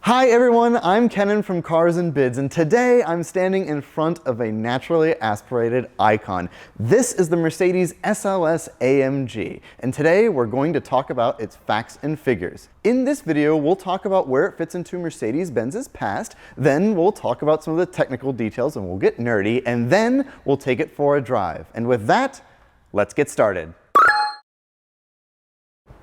Hi everyone, I'm Kennan from Cars and Bids, and today I'm standing in front of a naturally aspirated icon. This is the Mercedes SLS AMG, and today we're going to talk about its facts and figures. In this video, we'll talk about where it fits into Mercedes-Benz's past, then we'll talk about some of the technical details and we'll get nerdy, and then we'll take it for a drive. And with that, let's get started.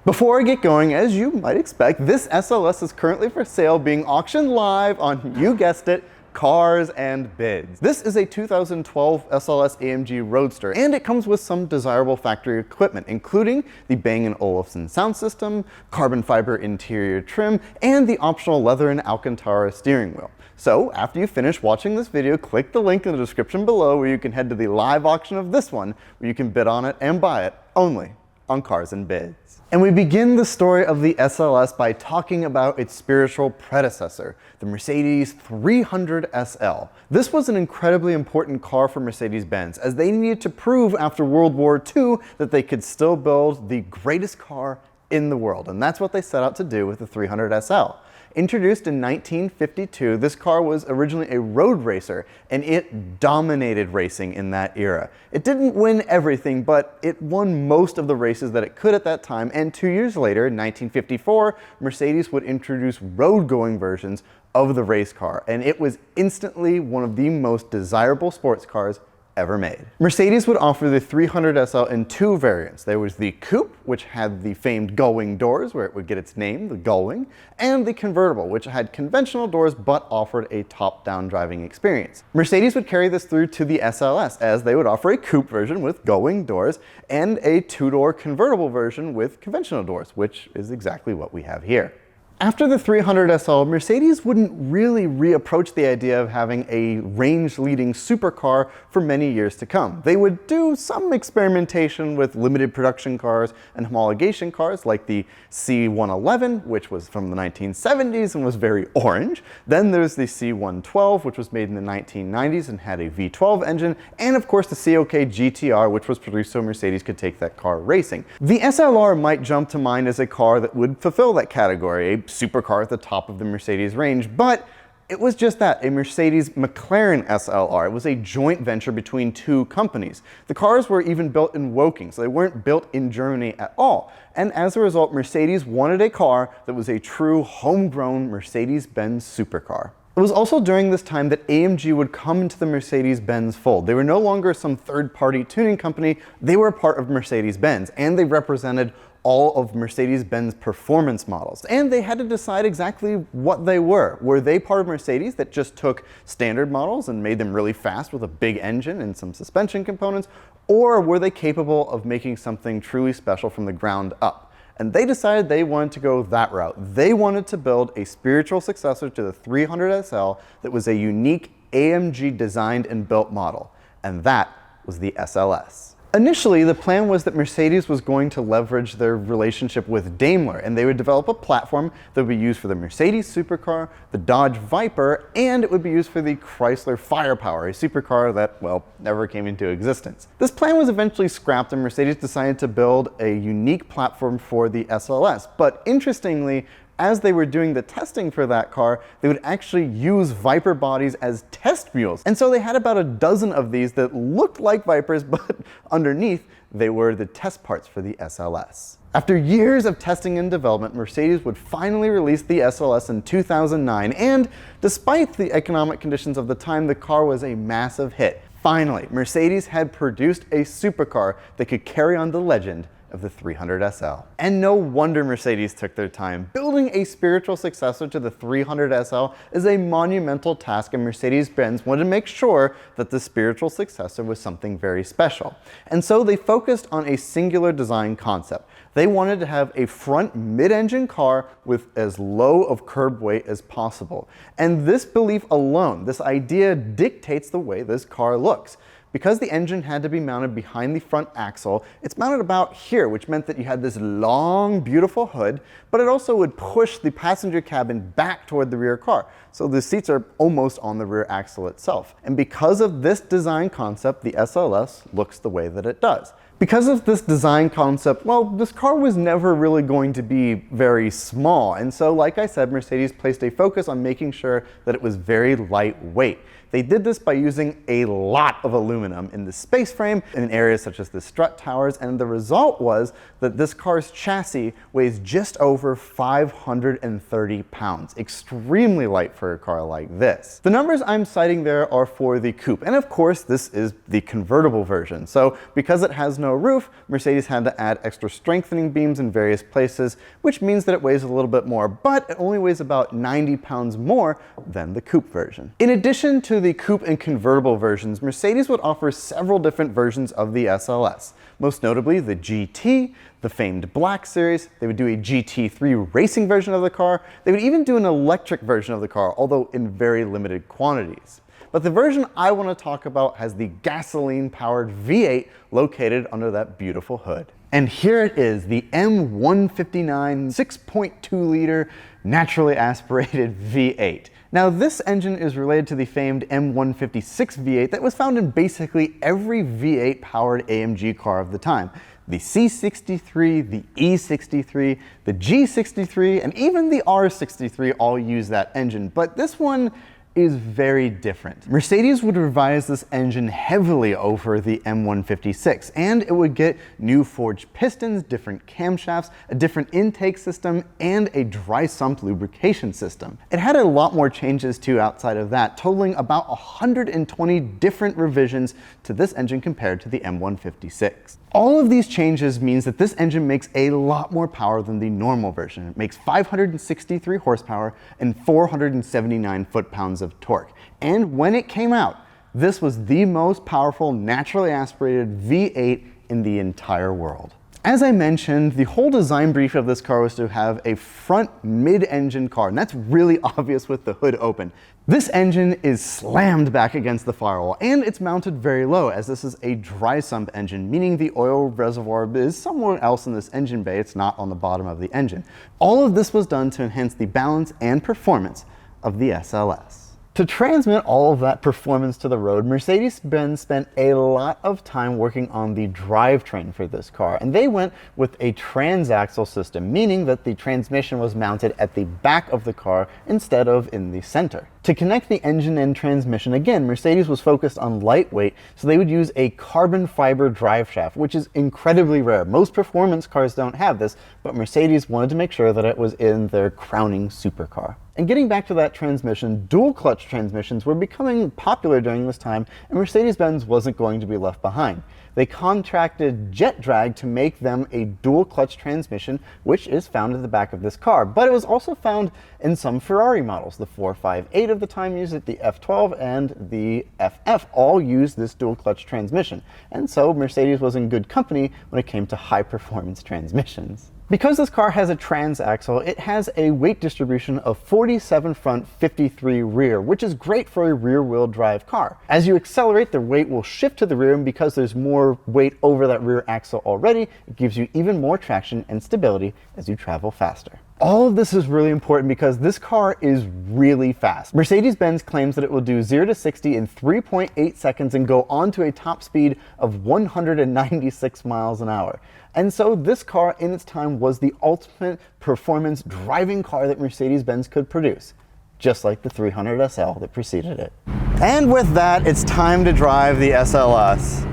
Before I get going, as you might expect, this SLS is currently for sale being auctioned live on, you guessed it, Cars and Bids. This is a 2012 SLS AMG Roadster, and it comes with some desirable factory equipment, including the Bang & Olufsen sound system, carbon fiber interior trim, and the optional leather and Alcantara steering wheel. So after you finish watching this video, click the link in the description below where you can head to the live auction of this one, where you can bid on it and buy it only on Cars and Bids. And we begin the story of the SLS by talking about its spiritual predecessor, the Mercedes 300 SL. This was an incredibly important car for Mercedes-Benz, as they needed to prove after World War II that they could still build the greatest car in the world, and that's what they set out to do with the 300 SL. Introduced in 1952, this car was originally a road racer, and it dominated racing in that era. It didn't win everything, but it won most of the races that it could at that time, and 2 years later, in 1954, Mercedes would introduce road-going versions of the race car, and it was instantly one of the most desirable sports cars ever made. Mercedes would offer the 300 SL in two variants. There was the Coupe, which had the famed gullwing doors, where it would get its name, the gullwing, and the convertible, which had conventional doors but offered a top-down driving experience. Mercedes would carry this through to the SLS, as they would offer a coupe version with gullwing doors and a two-door convertible version with conventional doors, which is exactly what we have here. After the 300 SL, Mercedes wouldn't really reapproach the idea of having a range-leading supercar for many years to come. They would do some experimentation with limited production cars and homologation cars like the C111, which was from the 1970s and was very orange. Then there's the C112, which was made in the 1990s and had a V12 engine, and of course the CLK GTR, which was produced so Mercedes could take that car racing. The SLR might jump to mind as a car that would fulfill that category, a supercar at the top of the Mercedes range, but it was just that, a Mercedes McLaren SLR. It was a joint venture between two companies. The cars were even built in Woking, so they weren't built in Germany at all. And as a result, Mercedes wanted a car that was a true homegrown Mercedes-Benz supercar. It was also during this time that AMG would come into the Mercedes-Benz fold. They were no longer some third-party tuning company, they were a part of Mercedes-Benz, and they represented all of Mercedes-Benz performance models. And they had to decide exactly what they were. Were they part of Mercedes that just took standard models and made them really fast with a big engine and some suspension components? Or were they capable of making something truly special from the ground up? And they decided they wanted to go that route. They wanted to build a spiritual successor to the 300 SL that was a unique AMG designed and built model. And that was the SLS. Initially, the plan was that Mercedes was going to leverage their relationship with Daimler, and they would develop a platform that would be used for the Mercedes supercar, the Dodge Viper, and it would be used for the Chrysler Firepower, a supercar that, well, never came into existence. This plan was eventually scrapped, and Mercedes decided to build a unique platform for the SLS. But interestingly, as they were doing the testing for that car, they would actually use Viper bodies as test mules. And so they had about a dozen of these that looked like Vipers, but underneath, they were the test parts for the SLS. After years of testing and development, Mercedes would finally release the SLS in 2009, and despite the economic conditions of the time, the car was a massive hit. Finally, Mercedes had produced a supercar that could carry on the legend of the 300 SL. And no wonder Mercedes took their time. Building a spiritual successor to the 300 SL is a monumental task, and Mercedes-Benz wanted to make sure that the spiritual successor was something very special. And so they focused on a singular design concept. They wanted to have a front mid-engine car with as low of curb weight as possible. And this belief alone, this idea, dictates the way this car looks. Because the engine had to be mounted behind the front axle, it's mounted about here, which meant that you had this long, beautiful hood, but it also would push the passenger cabin back toward the rear car. So the seats are almost on the rear axle itself. And because of this design concept, the SLS looks the way that it does. Because of this design concept, well, this car was never really going to be very small. And so, like I said, Mercedes placed a focus on making sure that it was very lightweight. They did this by using a lot of aluminum in the space frame in areas such as the strut towers, and the result was that this car's chassis weighs just over 530 pounds. Extremely light for a car like this. The numbers I'm citing there are for the coupe, and of course this is the convertible version. So because it has no roof, Mercedes had to add extra strengthening beams in various places, which means that it weighs a little bit more, but it only weighs about 90 pounds more than the coupe version. In addition to the coupe and convertible versions, Mercedes would offer several different versions of the SLS, most notably the GT, the famed Black Series. They would do a GT3 racing version of the car. They would even do an electric version of the car, although in very limited quantities. But the version I want to talk about has the gasoline-powered V8 located under that beautiful hood. And here it is, the M159 6.2-liter naturally aspirated V8. Now, this engine is related to the famed M156 V8 that was found in basically every V8 powered AMG car of the time. The C63, the E63, the G63, and even the R63 all use that engine, but this one is very different. Mercedes would revise this engine heavily over the M156, and it would get new forged pistons, different camshafts, a different intake system, and a dry sump lubrication system. It had a lot more changes too outside of that, totaling about 120 different revisions to this engine compared to the M156. All of these changes means that this engine makes a lot more power than the normal version. It makes 563 horsepower and 479 foot-pounds of torque. And when it came out, this was the most powerful naturally aspirated V8 in the entire world. As I mentioned, the whole design brief of this car was to have a front mid-engine car, and that's really obvious with the hood open. This engine is slammed back against the firewall, and it's mounted very low, as this is a dry sump engine, meaning the oil reservoir is somewhere else in this engine bay. It's not on the bottom of the engine. All of this was done to enhance the balance and performance of the SLS. To transmit all of that performance to the road, Mercedes-Benz spent a lot of time working on the drivetrain for this car, and they went with a transaxle system, meaning that the transmission was mounted at the back of the car instead of in the center. To connect the engine and transmission, again, Mercedes was focused on lightweight, so they would use a carbon fiber drive shaft, which is incredibly rare. Most performance cars don't have this, but Mercedes wanted to make sure that it was in their crowning supercar. And getting back to that transmission, dual clutch transmissions were becoming popular during this time, and Mercedes-Benz wasn't going to be left behind. They contracted Jet Drag to make them a dual clutch transmission, which is found at the back of this car. But it was also found in some Ferrari models. The 458 of the time used it, the F12 and the FF all used this dual clutch transmission. And so Mercedes was in good company when it came to high performance transmissions. Because this car has a transaxle, it has a weight distribution of 47 front, 53 rear, which is great for a rear-wheel drive car. As you accelerate, the weight will shift to the rear, and because there's more weight over that rear axle already, it gives you even more traction and stability as you travel faster. All of this is really important because this car is really fast. Mercedes-Benz claims that it will do 0 to 60 in 3.8 seconds and go on to a top speed of 196 miles an hour. And so this car in its time was the ultimate performance driving car that Mercedes-Benz could produce, just like the 300 SL that preceded it. And with that, it's time to drive the SLS.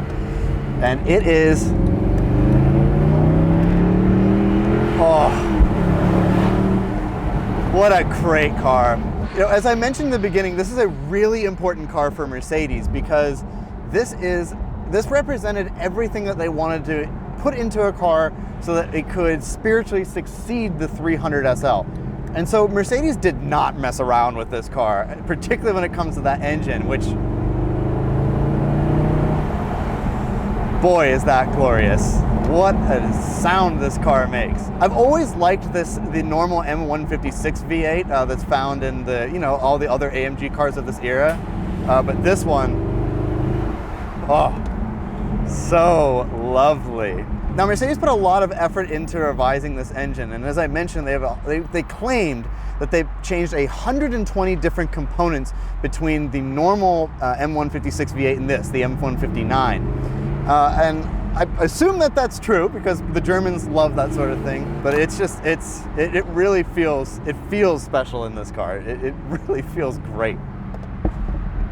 And it is, oh, what a great car. You know, as I mentioned in the beginning, this is a really important car for Mercedes because this represented everything that they wanted to put into a car so that it could spiritually succeed the 300 SL. And so Mercedes did not mess around with this car, particularly when it comes to that engine, which, boy, is that glorious. What a sound this car makes. I've always liked the normal M156 V8 that's found in the, all the other AMG cars of this era. But this one, oh, so lovely. Now, Mercedes put a lot of effort into revising this engine, and as I mentioned, they claimed that they changed 120 different components between the normal M156 V8 and this, the M159. And I assume that that's true because the Germans love that sort of thing, but it's just, it really feels, it feels special in this car. It really feels great.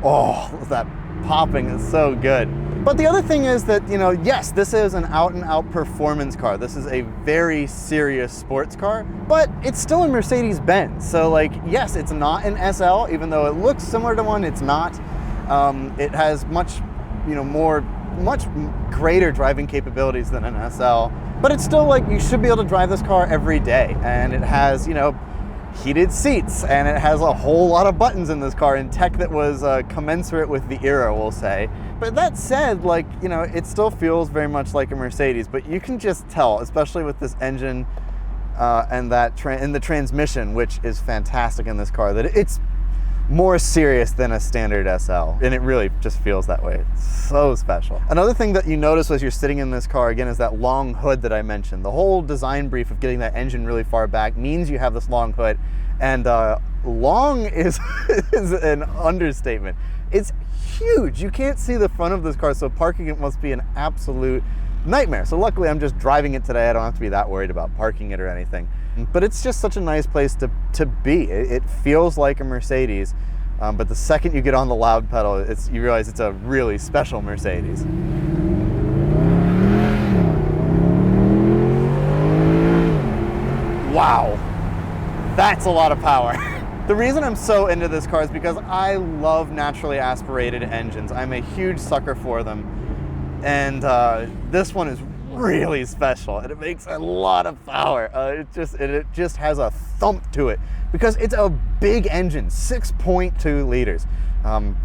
Oh, that popping is so good. But the other thing is that, you know, yes, this is an out-and-out performance car. This is a very serious sports car, but it's still a Mercedes-Benz. So like, yes, it's not an SL, even though it looks similar to one, it's not. It has much, you know, much greater driving capabilities than an SL, but it's still like, you should be able to drive this car every day. And it has, you know, heated seats, and it has a whole lot of buttons in this car in tech that was commensurate with the era, we'll say. But that said, like, you know, it still feels very much like a Mercedes, but you can just tell, especially with this engine and the transmission, which is fantastic in this car, that it's more serious than a standard SL, and it really just feels that way. It's so special. Another thing that you notice as you're sitting in this car, again, is that long hood that I mentioned. The whole design brief of getting that engine really far back means you have this long hood, and long is, is an understatement. It's huge. You can't see the front of this car, so parking it must be an absolute nightmare. So luckily I'm just driving it today. I don't have to be that worried about parking it or anything. But it's just such a nice place to be. It feels like a Mercedes, but the second you get on the loud pedal, you realize it's a really special Mercedes. Wow, that's a lot of power. The reason I'm so into this car is because I love naturally aspirated engines. I'm a huge sucker for them. And this one is really special, and it makes a lot of power. It just has a thump to it because it's a big engine, 6.2 liters,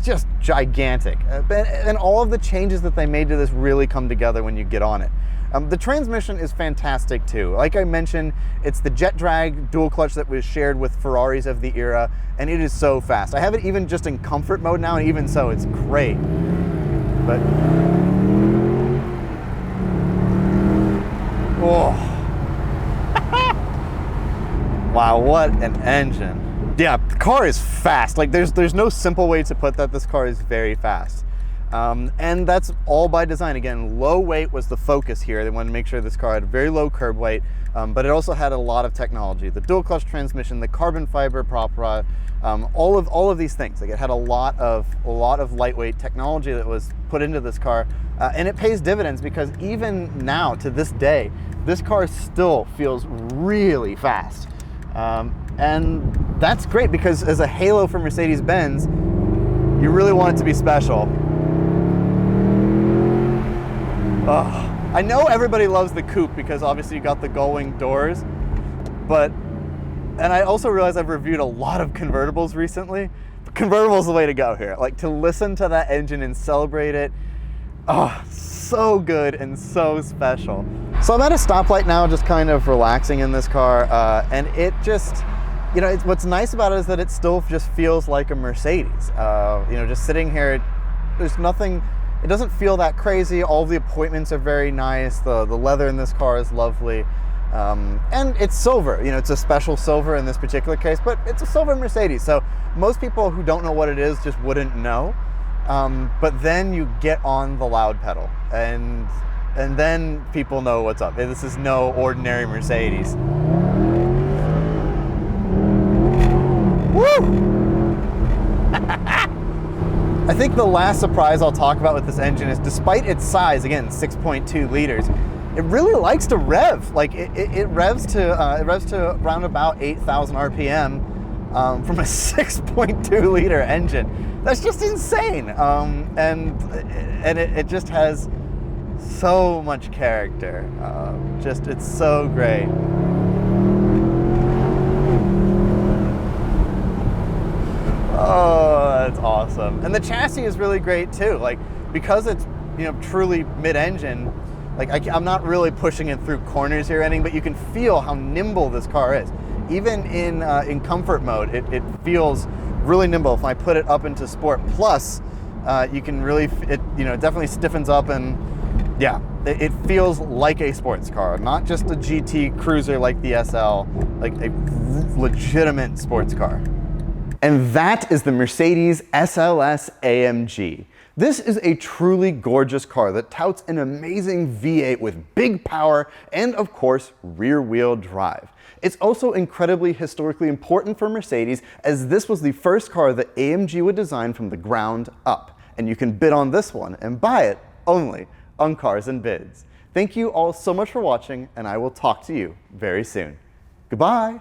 just gigantic. And all of the changes that they made to this really come together when you get on it. The transmission is fantastic too. Like I mentioned, it's the jet drag dual clutch that was shared with Ferraris of the era, and it is so fast. I have it even just in comfort mode now, and even so, it's great. But oh. Wow, what an engine. Yeah, the car is fast. Like there's no simple way to put that. This car is very fast. And that's all by design. Again, low weight was the focus here. They wanted to make sure this car had very low curb weight, but it also had a lot of technology. The dual clutch transmission, the carbon fiber prop rod, all of these things. Like it had a lot of lightweight technology that was put into this car, and it pays dividends because even now, to this day, this car still feels really fast. And that's great because as a halo for Mercedes-Benz, you really want it to be special. Oh, I know everybody loves the coupe because obviously you got the gull-wing doors, and I also realize I've reviewed a lot of convertibles recently. Convertible is the way to go here. Like, to listen to that engine and celebrate it, oh, so good and so special. So I'm at a stoplight now, just kind of relaxing in this car, and it just, you know, what's nice about it is that it still just feels like a Mercedes. You know, just sitting here, there's nothing, it doesn't feel that crazy. All the appointments are very nice. The leather in this car is lovely. And it's silver, you know, it's a special silver in this particular case, but it's a silver Mercedes. So most people who don't know what it is just wouldn't know. But then you get on the loud pedal and then people know what's up. This is no ordinary Mercedes. Woo! I think the last surprise I'll talk about with this engine is, despite its size, again, 6.2 liters, it really likes to rev. Like it revs to around about 8,000 RPM from a 6.2 liter engine. That's just insane. And it just has so much character. It's so great. Oh, that's awesome. And the chassis is really great too. Like, because it's, you know, truly mid-engine, like I'm not really pushing it through corners here or anything, but you can feel how nimble this car is. Even in comfort mode, it feels really nimble. If I put it up into Sport Plus, you can really, it definitely stiffens up, and yeah, it feels like a sports car, not just a GT cruiser like the SL, like a legitimate sports car. And that is the Mercedes SLS AMG. This is a truly gorgeous car that touts an amazing V8 with big power and, of course, rear-wheel drive. It's also incredibly historically important for Mercedes, as this was the first car that AMG would design from the ground up. And you can bid on this one and buy it only on Cars and Bids. Thank you all so much for watching, and I will talk to you very soon. Goodbye!